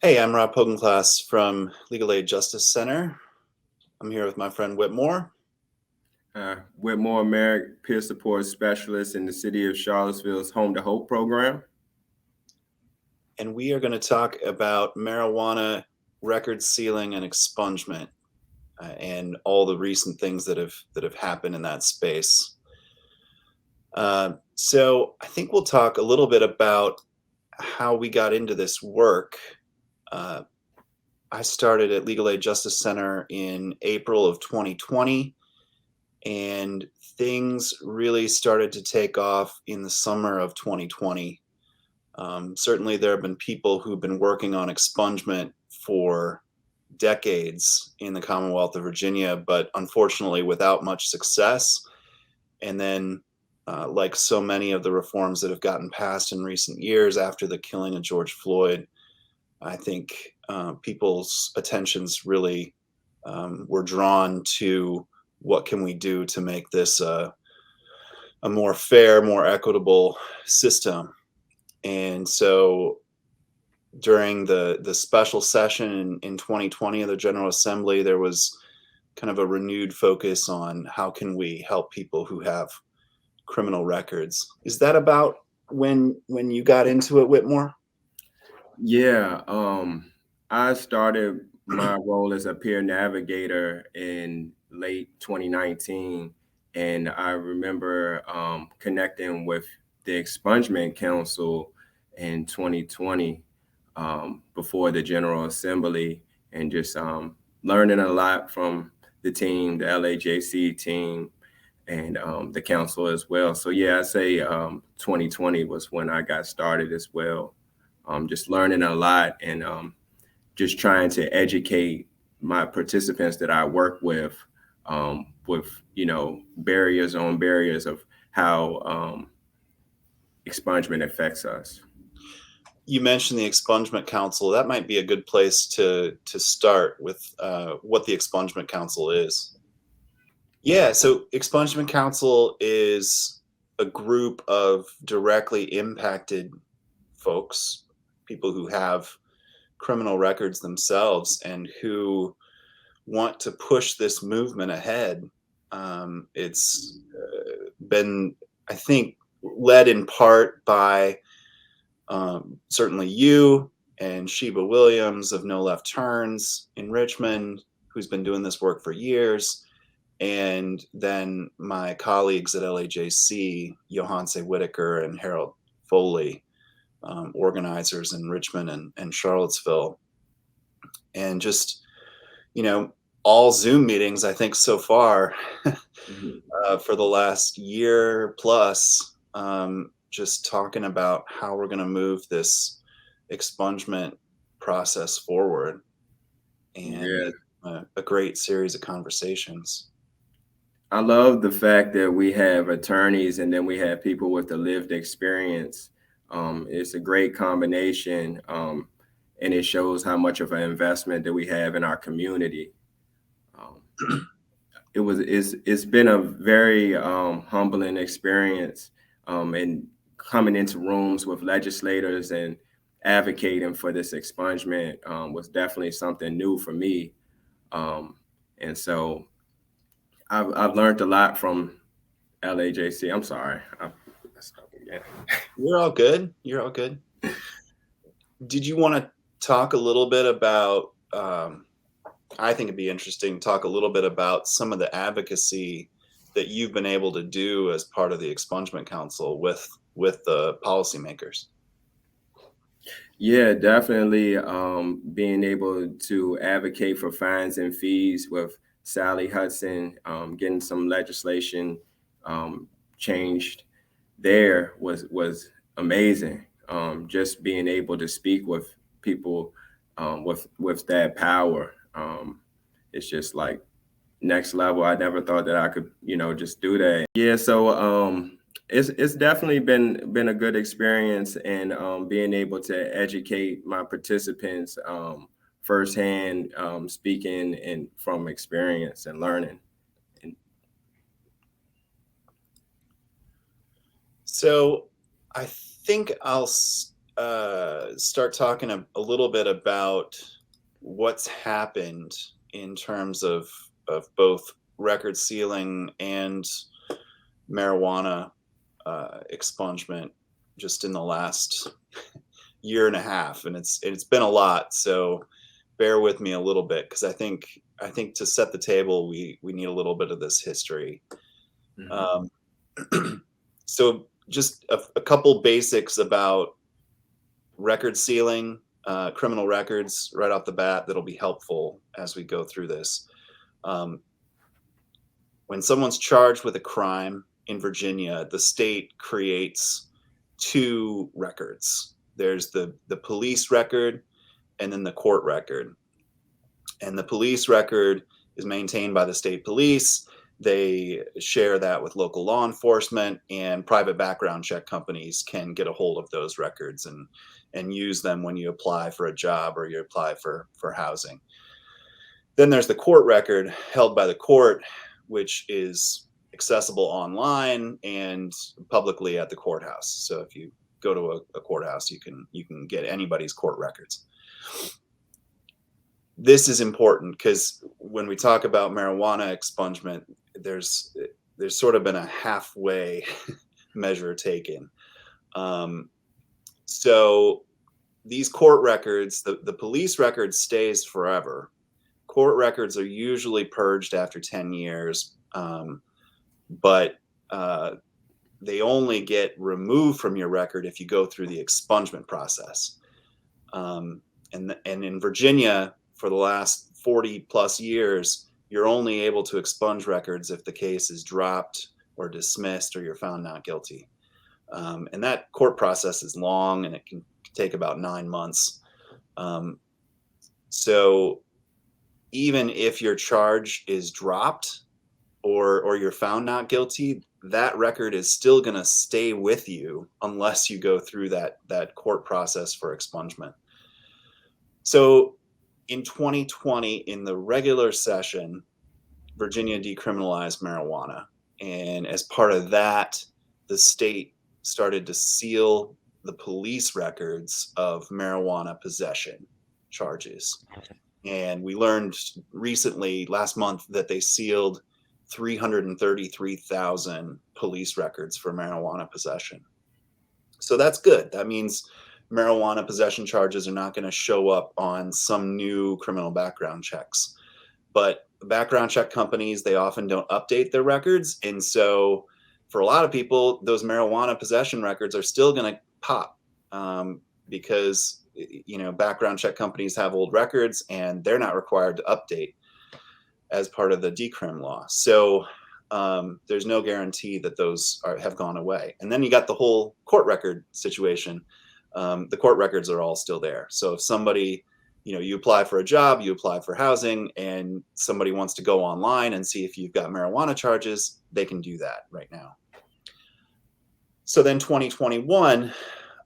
Hey, I'm Rob Poggenklass from Legal Aid Justice Center. I'm here with my friend Whitmore, Whitmore, Merrick, peer support specialist in the city of Charlottesville's Home to Hope program. and we are going to talk about marijuana record sealing and expungement, and all the recent things that have happened in that space. So I think we'll talk a little bit about how we got into this work. Uh, I started at Legal Aid Justice Center in April of 2020, and things really started to take off in the summer of 2020. Certainly, there have been people who've been working on expungement for decades in the Commonwealth of Virginia, but unfortunately without much success. And then, like so many of the reforms that have gotten passed in recent years after the killing of George Floyd, I think people's attentions really were drawn to what can we do to make this a more fair, more equitable system. And so during the special session in 2020 of the General Assembly, there was kind of a renewed focus on how can we help people who have criminal records. Is that about when you got into it, Whitmore? Yeah, I started my role as a peer navigator in late 2019, and I remember connecting with the Expungement Council in 2020 before the General Assembly, and just learning a lot from the team, the LAJC team, and the council as well. So yeah, I say 2020 was when I got started as well. Just learning a lot and just trying to educate my participants that I work with barriers on barriers of how expungement affects us. You mentioned the Expungement Council. That might be a good place to start with what the Expungement Council is. Yeah, so Expungement Council is a group of directly impacted folks, people who have criminal records themselves and who want to push this movement ahead. It's been, I think, led in part by certainly you and Sheba Williams of No Left Turns in Richmond, who's been doing this work for years. And then my colleagues at LAJC, Johanse Whitaker and Harold Foley, organizers in Richmond and Charlottesville. And just, you know, all Zoom meetings, I think, so far Mhm. for the last year plus, just talking about how we're going to move this expungement process forward. And Yeah, it's a great series of conversations. I love the fact that we have attorneys and then we have people with the lived experience. It's a great combination, and it shows how much of an investment that we have in our community. Um, it's been a very humbling experience, and coming into rooms with legislators and advocating for this expungement was definitely something new for me. And so I've learned a lot from LAJC. I'm sorry. Messed up again. You're all good. You're all good. Did you want to talk a little bit about? I think it'd be interesting to talk a little bit about some of the advocacy that you've been able to do as part of the Expungement Council with the policymakers. Yeah, definitely. Being able to advocate for fines and fees with Sally Hudson, getting some legislation changed there was amazing. Just being able to speak with people with that power, it's just like next level. I never thought that I could, just do that. Yeah, so it's definitely been a good experience, and being able to educate my participants firsthand, speaking and from experience and learning. And So I think start talking a little bit about what's happened in terms of both record sealing and marijuana expungement just in the last year and a half, and it's been a lot. So bear with me a little bit, because I think to set the table, we need a little bit of this history. Mhm. Um, so just a couple basics about record sealing, criminal records right off the bat that'll be helpful as we go through this. Um, when someone's charged with a crime in Virginia, the state creates two records. There's the police record and then the court record. And the police record is maintained by the state police. They share that with local law enforcement, and private background check companies can get a hold of those records and use them when you apply for a job or you apply for housing. Then there's the court record held by the court, which is accessible online and publicly at the courthouse. So if you go to a courthouse, you can get anybody's court records. This is important because when we talk about marijuana expungement, there's sort of been a halfway measure taken. So these court records, the police record stays forever. Court records are usually purged after 10 years, but they only get removed from your record if you go through the expungement process. And in Virginia, for the last 40 plus years, you're only able to expunge records if the case is dropped or dismissed or you're found not guilty. And that court process is long, and it can take about 9 months. So even if your charge is dropped or you're found not guilty, that record is still going to stay with you unless you go through that court process for expungement. So in 2020, in the regular session, Virginia decriminalized marijuana. And as part of that, the state started to seal the police records of marijuana possession charges. And we learned recently, last month, that they sealed 333,000 police records for marijuana possession. So that's good. That means marijuana possession charges are not going to show up on some new criminal background checks. But background check companies, they often don't update their records. And so for a lot of people, those marijuana possession records are still going to pop because background check companies have old records and they're not required to update as part of the decrim law. So there's no guarantee that those have gone away. And then you got the whole court record situation. The court records are all still there. So if somebody, you apply for a job, you apply for housing, and somebody wants to go online and see if you've got marijuana charges, they can do that right now. So then 2021,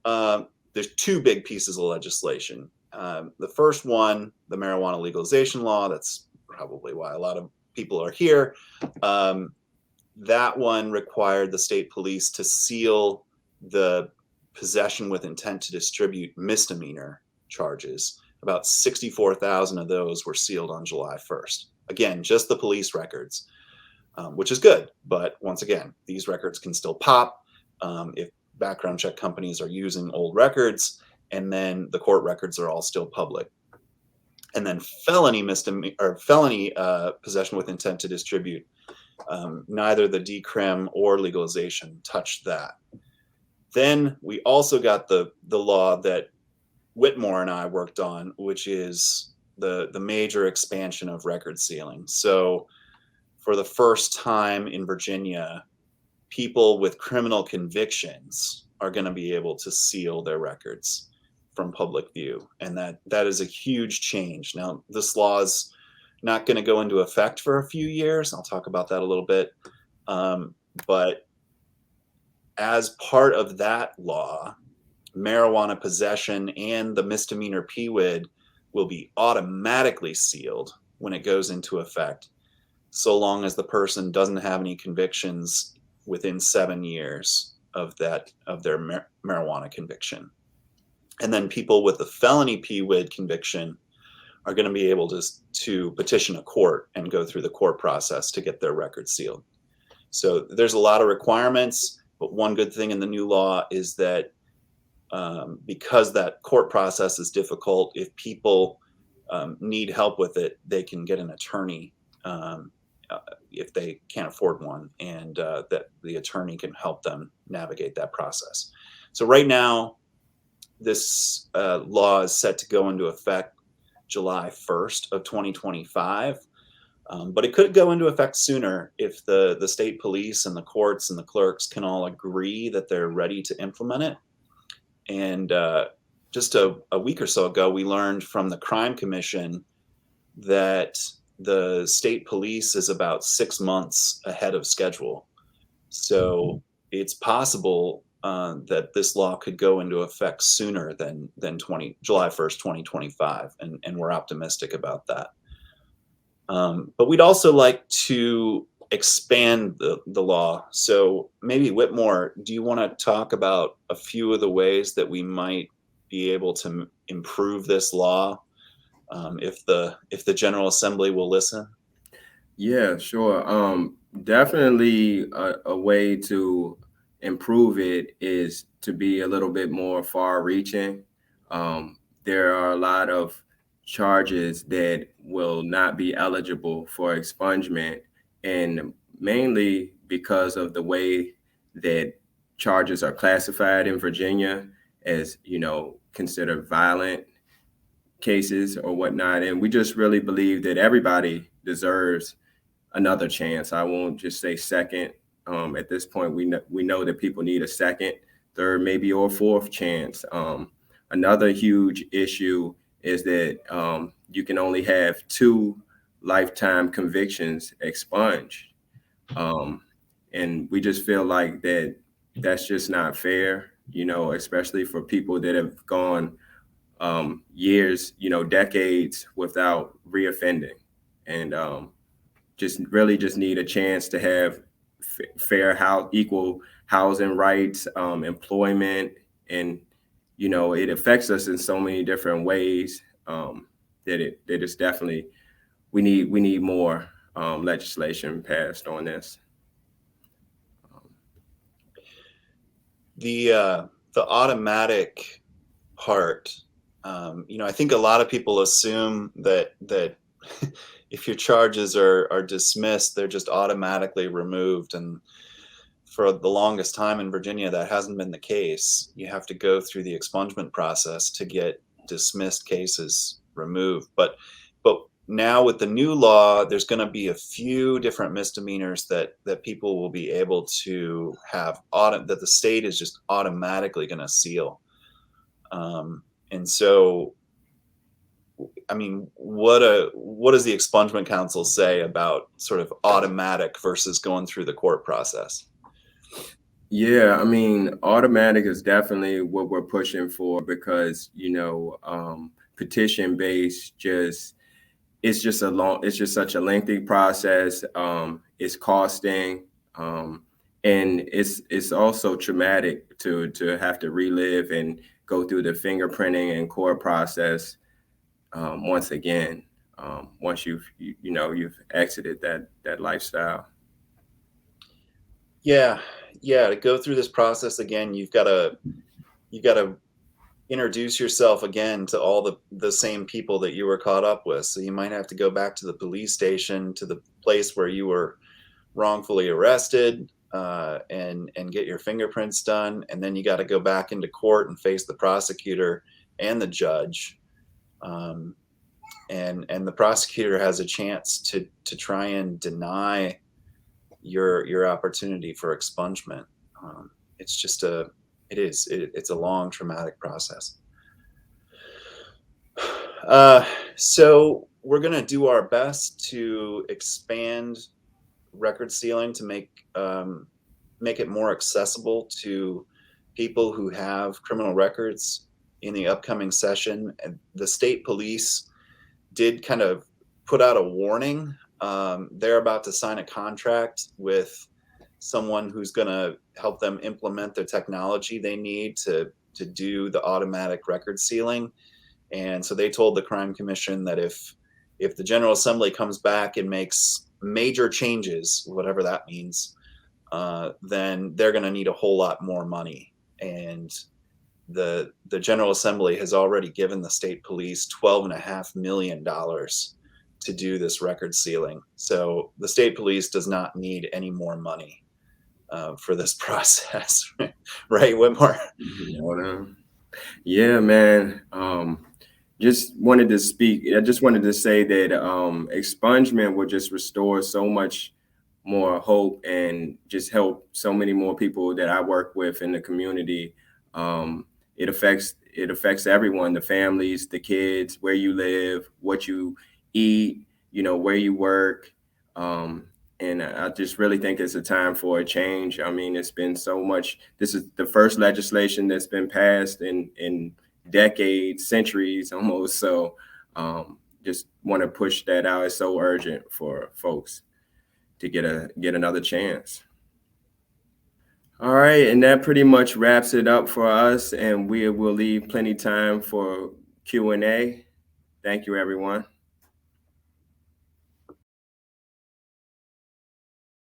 there's two big pieces of legislation. The first one, the marijuana legalization law, that's probably why a lot of people are here. That one required the state police to seal the possession with intent to distribute misdemeanor charges. About 64,000 of those were sealed on July 1st. Again, just the police records, which is good. But once again, these records can still pop if background check companies are using old records, and then the court records are all still public. And then felony possession with intent to distribute, neither the decrim or legalization touched that. Then we also got the law that Whitmore and I worked on, which is the major expansion of record sealing. So for the first time in Virginia, people with criminal convictions are going to be able to seal their records from public view. And that is a huge change. Now, this law is not going to go into effect for a few years. I'll talk about that a little bit. But as part of that law, marijuana possession and the misdemeanor PWID will be automatically sealed when it goes into effect, so long as the person doesn't have any convictions within 7 years of their marijuana conviction. And then people with a felony PWID conviction are going to be able to petition a court and go through the court process to get their record sealed. So there's a lot of requirements, but one good thing in the new law is that because that court process is difficult, if people need help with it, they can get an attorney if they can't afford one, and that the attorney can help them navigate that process. So right now, this law is set to go into effect July 1st of 2025. But it could go into effect sooner if the state police and the courts and the clerks can all agree that they're ready to implement it. And just a week or so ago, we learned from the Crime Commission that the state police is about 6 months ahead of schedule. So it's possible that this law could go into effect sooner than July 1st, 2025. And we're optimistic about that. But we'd also like to expand the law. So maybe Whitmore, do you want to talk about a few of the ways that we might be able to improve this law if the General Assembly will listen? Yeah, sure. Definitely a way to improve it is to be a little bit more far-reaching. There are a lot of charges that will not be eligible for expungement, and mainly because of the way that charges are classified in Virginia as, considered violent cases or whatnot. And we just really believe that everybody deserves another chance. I won't just say second. At this point, we know that people need a second, third, maybe or fourth chance. Another huge issue is that you can only have 2 lifetime convictions expunged. And we just feel like that's just not fair, especially for people that have gone years, decades without reoffending. And just really just need a chance to have fair, equal housing rights, employment, and it affects us in so many different ways that it's definitely we need more legislation passed on this. The automatic part, I think a lot of people assume that if your charges are dismissed, they're just automatically removed. And for the longest time in Virginia, that hasn't been the case. You have to go through the expungement process to get dismissed cases removed. But now with the new law, there's going to be a few different misdemeanors that people will be able to have that the state is just automatically going to seal. And so, I mean, what does the Expungement Council say about sort of automatic versus going through the court process? Yeah, I mean, automatic is definitely what we're pushing for because, petition based it's just such a lengthy process. It's costing, and it's also traumatic to have to relive and go through the fingerprinting and court process once again. Once you've exited that lifestyle. Yeah, to go through this process again, you've got to introduce yourself again to all the same people that you were caught up with. So you might have to go back to the police station, to the place where you were wrongfully arrested, and get your fingerprints done, and then you got to go back into court and face the prosecutor and the judge, and the prosecutor has a chance to try and deny your opportunity for expungement. It's a long traumatic process. So we're going to do our best to expand record sealing to make it more accessible to people who have criminal records in the upcoming session. And the state police did kind of put out a warning. They're about to sign a contract with someone who's going to help them implement the technology they need to to do the automatic record sealing. And so they told the Crime Commission that if the General Assembly comes back and makes major changes, whatever that means, then they're going to need a whole lot more money. And the General Assembly has already given the state police $12.5 million to do this record sealing. So the state police does not need any more money for this process, right, Whitmore? Yeah, man. Just wanted to speak. I just wanted to say that expungement will just restore so much more hope and just help so many more people that I work with in the community. It affects everyone, the families, the kids, where you live, what you eat, where you work. And I just really think it's a time for a change. I mean, it's been so much. This is the first legislation that's been passed in decades, centuries almost. So just want to push that out. It's so urgent for folks to get another chance. All right, and that pretty much wraps it up for us, and we will leave plenty time for Q&A. Thank you, everyone.